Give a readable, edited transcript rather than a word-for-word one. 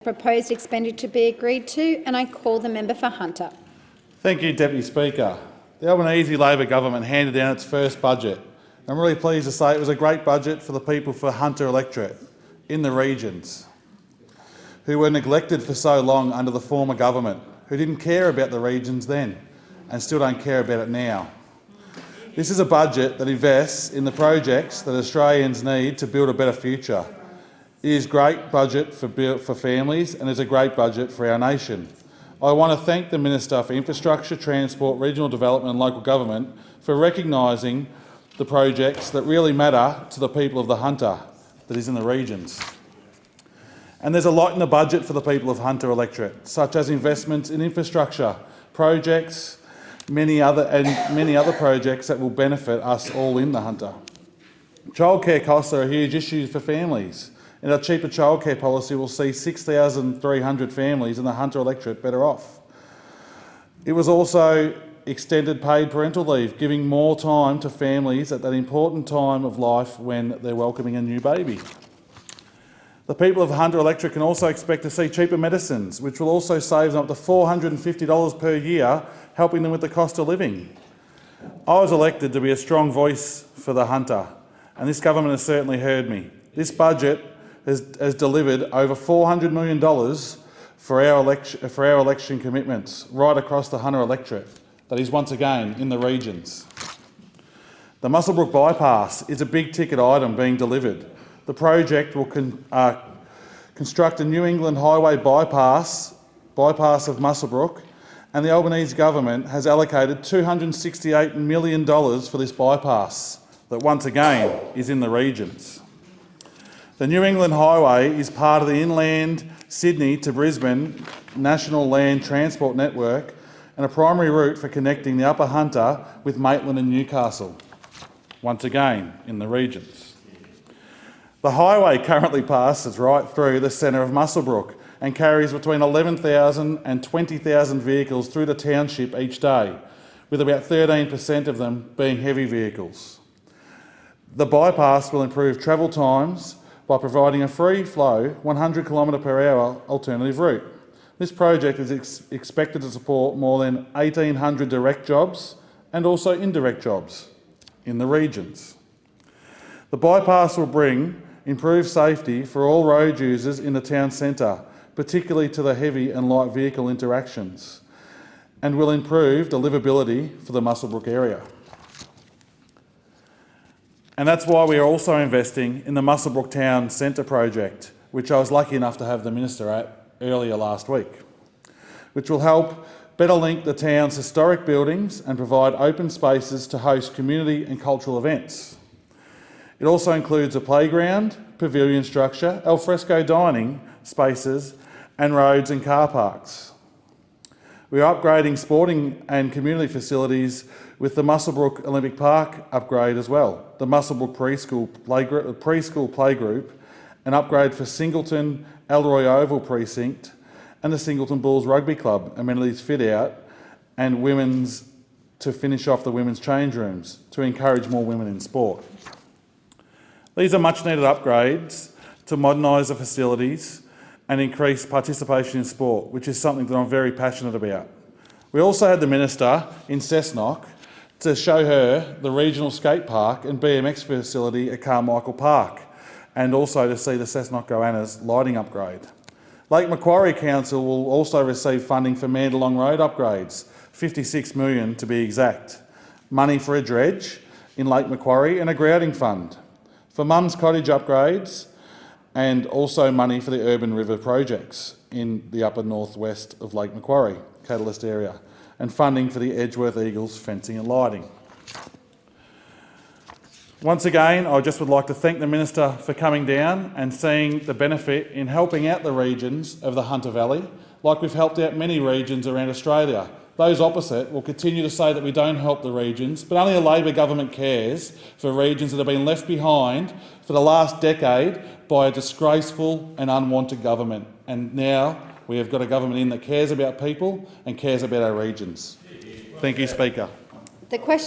Proposed expenditure be agreed to, and I call the member for Hunter. Thank you, Deputy Speaker. The Albanese Labor government handed down its first budget. I'm really pleased to say it was a great budget for the people for Hunter electorate in the regions, who were neglected for so long under the former government, who didn't care about the regions then and still don't care about it now. This is a budget that invests in the projects that Australians need to build a better future. It is a great budget for families and is a great budget for our nation. I want to thank the Minister for Infrastructure, Transport, Regional Development and Local Government for recognising the projects that really matter to the people of the Hunter, that is in the regions. And there's a lot in the budget for the people of Hunter electorate, such as investments in infrastructure projects, many other projects that will benefit us all in the Hunter. Childcare costs are a huge issue for families, and our cheaper childcare policy will see 6,300 families in the Hunter electorate better off. It was also extended paid parental leave, giving more time to families at that important time of life when they're welcoming a new baby. The people of Hunter electorate can also expect to see cheaper medicines, which will also save them up to $450 per year, helping them with the cost of living. I was elected to be a strong voice for the Hunter, and this government has certainly heard me. This budget has delivered over $400 million for our election commitments right across the Hunter electorate, that is once again in the regions. The Muswellbrook bypass is a big ticket item being delivered. The project will construct a New England highway bypass of Muswellbrook, and the Albanese government has allocated $268 million for this bypass that once again is in the regions. The New England Highway is part of the inland Sydney to Brisbane National Land Transport Network and a primary route for connecting the Upper Hunter with Maitland and Newcastle, once again in the regions. The highway currently passes right through the centre of Muswellbrook and carries between 11,000 and 20,000 vehicles through the township each day, with about 13% of them being heavy vehicles. The bypass will improve travel times by providing a free-flow 100 km/h alternative route. This project is expected to support more than 1,800 direct jobs and also indirect jobs in the regions. The bypass will bring improved safety for all road users in the town centre, particularly to the heavy and light vehicle interactions, and will improve deliverability for the Muswellbrook area. And that's why we are also investing in the Muswellbrook Town Centre project, which I was lucky enough to have the Minister at earlier last week, which will help better link the town's historic buildings and provide open spaces to host community and cultural events. It also includes a playground, pavilion structure, alfresco dining spaces and roads and car parks. We are upgrading sporting and community facilities with the Muswellbrook Olympic Park upgrade as well, the Muswellbrook preschool playgroup, an upgrade for Singleton Elroy Oval Precinct and the Singleton Bulls Rugby Club amenities fit out and to finish off the women's change rooms to encourage more women in sport. These are much needed upgrades to modernise the facilities and increase participation in sport, which is something that I'm very passionate about. We also had the Minister in Cessnock to show her the regional skate park and BMX facility at Carmichael Park, and also to see the Cessnock Goannas lighting upgrade. Lake Macquarie Council will also receive funding for Mandalong Road upgrades, $56 million to be exact, money for a dredge in Lake Macquarie and a grouting fund, for Mum's Cottage upgrades, and also money for the Urban River projects in the upper northwest of Lake Macquarie, Catalyst area, and funding for the Edgeworth Eagles fencing and lighting. Once again, I just would like to thank the Minister for coming down and seeing the benefit in helping out the regions of the Hunter Valley, like we've helped out many regions around Australia. Those opposite will continue to say that we don't help the regions, but only a Labor government cares for regions that have been left behind for the last decade by a disgraceful and unwanted government. And now we have got a government in that cares about people and cares about our regions. Thank you, Speaker. The question